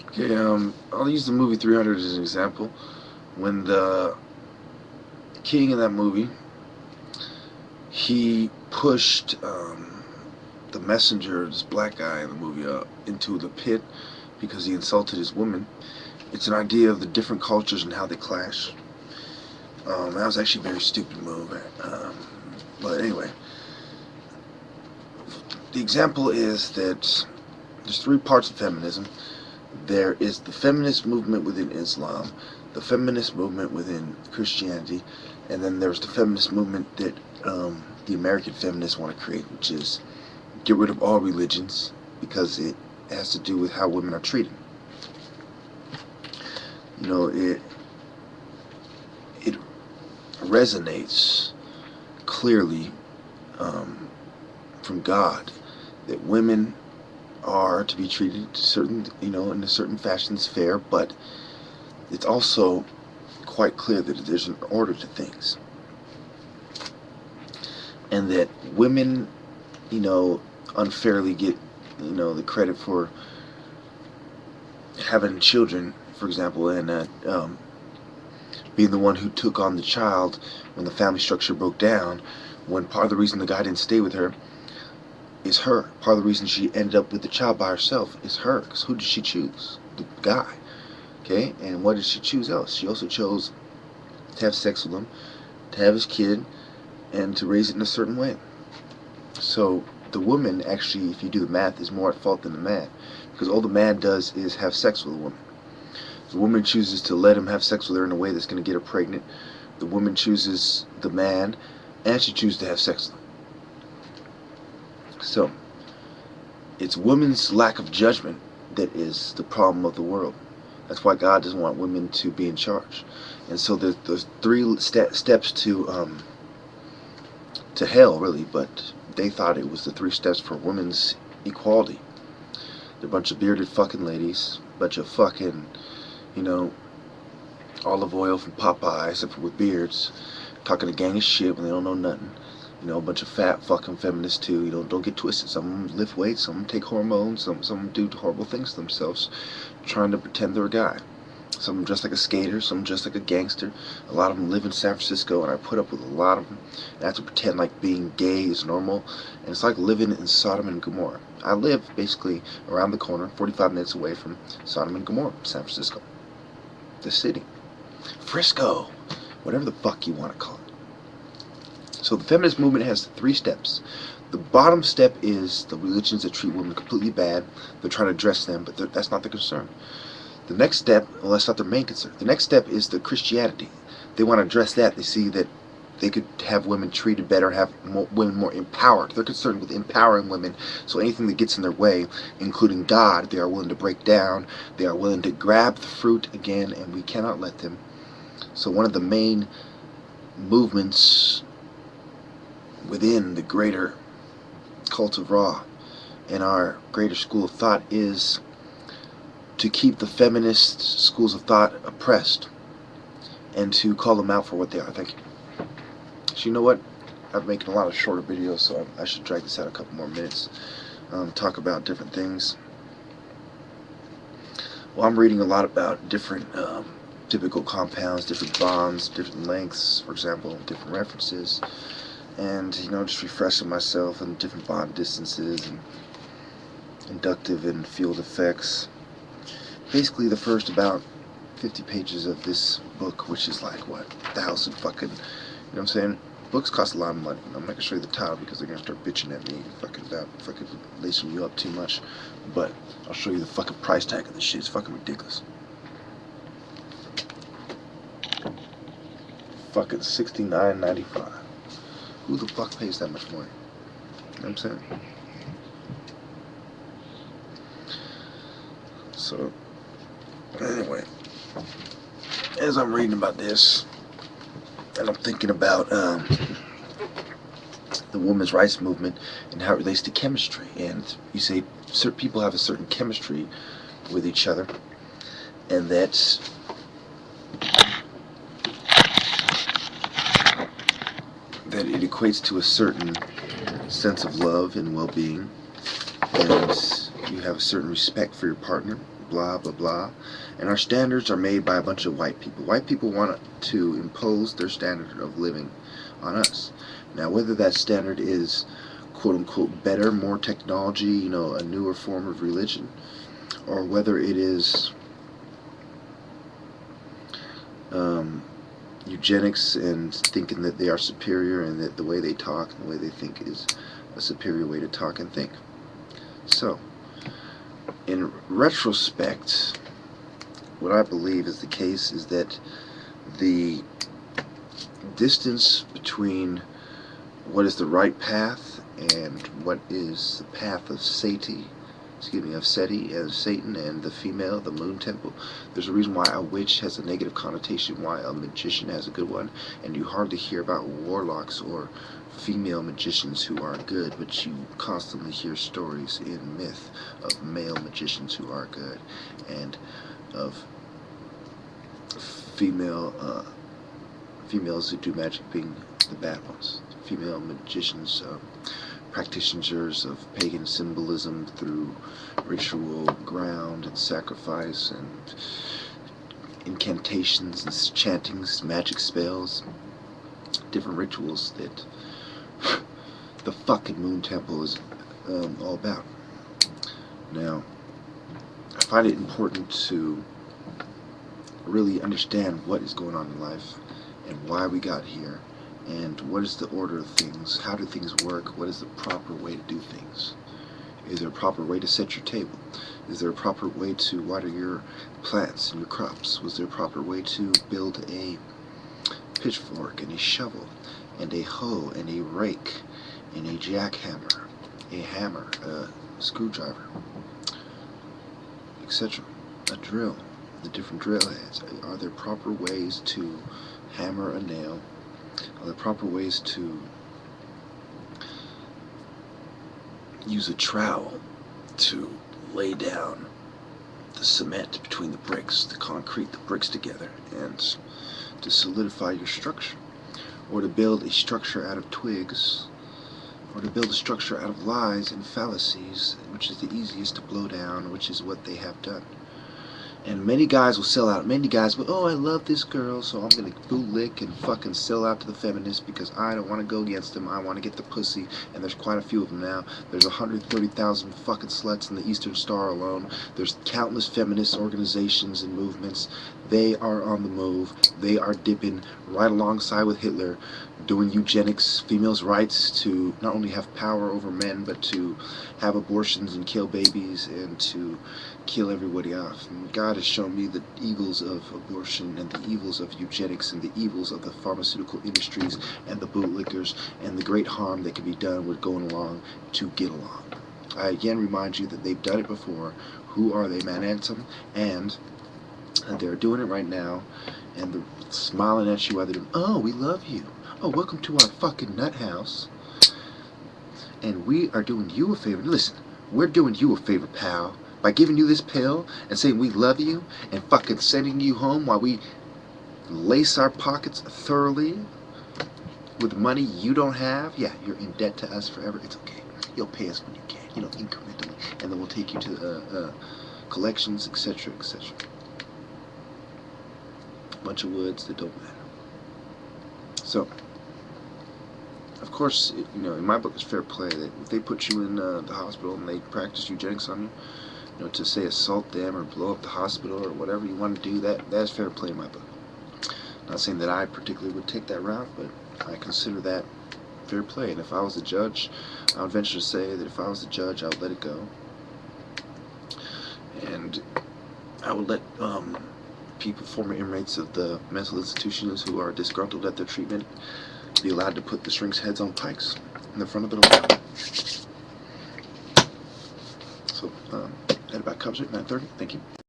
Okay, I'll use the movie 300 as an example. When the king in that movie, he pushed the messenger, this black guy in the movie, into the pit because he insulted his woman. It's an idea of the different cultures and how they clash. That was actually a very stupid move. But anyway, the example is that there's three parts of feminism. There is the feminist movement within Islam, the feminist movement within Christianity, and then there's the feminist movement that the American feminists want to create, which is get rid of all religions because it has to do with how women are treated. You know, it resonates clearly from God that women are to be treated certain, in a certain fashion that's fair, but it's also quite clear that there's an order to things, and that women, unfairly get, the credit for having children, for example, and being the one who took on the child when the family structure broke down. When part of the reason the guy didn't stay with her is her. Part of the reason she ended up with the child by herself is her. Because who did she choose? The guy. Okay? And what did she choose else? She also chose to have sex with him, to have his kid, and to raise it in a certain way. So the woman, actually, if you do the math, is more at fault than the man. Because all the man does is have sex with a woman. The woman chooses to let him have sex with her in a way that's going to get her pregnant. The woman chooses the man, and she chooses to have sex with him. So, it's women's lack of judgment that is the problem of the world. That's why God doesn't want women to be in charge. And so there's three steps to hell, really, but they thought it was the three steps for women's equality. They're a bunch of bearded fucking ladies, a bunch of fucking, you know, olive oil from Popeye, except for with beards, talking a gang of shit when they don't know nothing. A bunch of fat fucking feminists too. Don't get twisted. Some of them lift weights, some of them take hormones, some of them do horrible things to themselves, trying to pretend they're a guy. Some of them dress like a skater, some dress like a gangster. A lot of them live in San Francisco, and I put up with a lot of them. And I have to pretend like being gay is normal, and it's like living in Sodom and Gomorrah. I live basically around the corner, 45 minutes away from Sodom and Gomorrah, San Francisco, the city, Frisco, whatever the fuck you want to call it. So the feminist movement has three steps. The bottom step is the religions that treat women completely bad. They're trying to address them, but that's not the concern. The next step, well, that's not their main concern. The next step is the Christianity. They want to address that. They see that they could have women treated better, have women more empowered. They're concerned with empowering women. So anything that gets in their way, including God, they are willing to break down. They are willing to grab the fruit again, and we cannot let them. So one of the main movements within the greater cult of Ra and our greater school of thought is to keep the feminist schools of thought oppressed and to call them out for what they are. Thank you. So you know what? I'm making a lot of shorter videos, so I should drag this out a couple more minutes. Talk about different things. Well, I'm reading a lot about different typical compounds, different bonds, different lengths, for example, different references, and just refreshing myself on different bond distances and inductive and field effects. Basically, the first about 50 pages of this book, which is like, what, 1,000 fucking, what I'm saying? Books cost a lot of money. I'm not going to show you the title because they're going to start bitching at me about fucking lacing you up too much. But I'll show you the fucking price tag of this shit. It's fucking ridiculous. Fucking $69.95. Who the fuck pays that much money? You know what I'm saying? So, anyway, as I'm reading about this, and I'm thinking about the women's rights movement and how it relates to chemistry, and you say certain people have a certain chemistry with each other, and that it equates to a certain sense of love and well-being, and you have a certain respect for your partner, blah blah blah. And our standards are made by a bunch of white people. White people want to impose their standard of living on us. Now, whether that standard is quote unquote better, more technology, you know, a newer form of religion, or whether it is eugenics and thinking that they are superior and that the way they talk and the way they think is a superior way to talk and think. So, in retrospect, what I believe is the case is that the distance between what is the right path and what is the path of Seti, of Seti and Satan and the female, the moon temple. There's a reason why a witch has a negative connotation, why a magician has a good one, and you hardly hear about warlocks or female magicians who are good, but you constantly hear stories in myth of male magicians who are good, and of females who do magic being the bad ones. Female magicians, practitioners of pagan symbolism through ritual ground and sacrifice and incantations and chantings, magic spells, different rituals that the fucking moon temple is all about. Now, I find it important to really understand what is going on in life and why we got here, and what is the order of things, how do things work, what is the proper way to do things. Is there a proper way to set your table? Is there a proper way to water your plants and your crops? Was there a proper way to build a pitchfork and a shovel and a hoe and a rake and a jackhammer, a hammer, a screwdriver, etc.? A drill, the different drill heads. Are there proper ways to hammer a nail? Are there proper ways to use a trowel to lay down the cement between the bricks, the concrete, the bricks together, and to solidify your structure? Or to build a structure out of twigs, or to build a structure out of lies and fallacies, which is the easiest to blow down, which is what they have done. And many guys will sell out. Many guys will, oh, I love this girl, so I'm going to bootlick and fucking sell out to the feminists because I don't want to go against them. I want to get the pussy. And there's quite a few of them now. There's 130,000 fucking sluts in the Eastern Star alone. There's countless feminist organizations and movements. They are on the move. They are dipping right alongside with Hitler, doing eugenics, females' rights to not only have power over men, but to have abortions and kill babies and to kill everybody off. And God has shown me the evils of abortion and the evils of eugenics and the evils of the pharmaceutical industries and the bootlickers and the great harm that can be done with going along to get along. I again remind you that they've done it before. Who are they? Man Anthem, and they're doing it right now, and they're smiling at you while they're doing, oh, we love you. Oh, welcome to our fucking nut house. And we are doing you a favor. Listen, we're doing you a favor, pal, by giving you this pill and saying we love you and fucking sending you home while we lace our pockets thoroughly with money you don't have. Yeah, you're in debt to us forever. It's okay. You'll pay us when you can, you know, incrementally. And then we'll take you to collections, etc., etc. Bunch of woods that don't matter. So, of course, you know, in my book, it's fair play that if they put you in the hospital and they practice eugenics on you, you know, to say assault them or blow up the hospital or whatever you want to do, that's fair play in my book. Not saying that I particularly would take that route, but I consider that fair play. And if I was a judge, I would venture to say that if I was the judge, I would let it go. And I would let people, former inmates of the mental institutions who are disgruntled at their treatment, be allowed to put the shrinks' heads on pikes in the front of the room. So, that about covers it. 9:30. Thank you.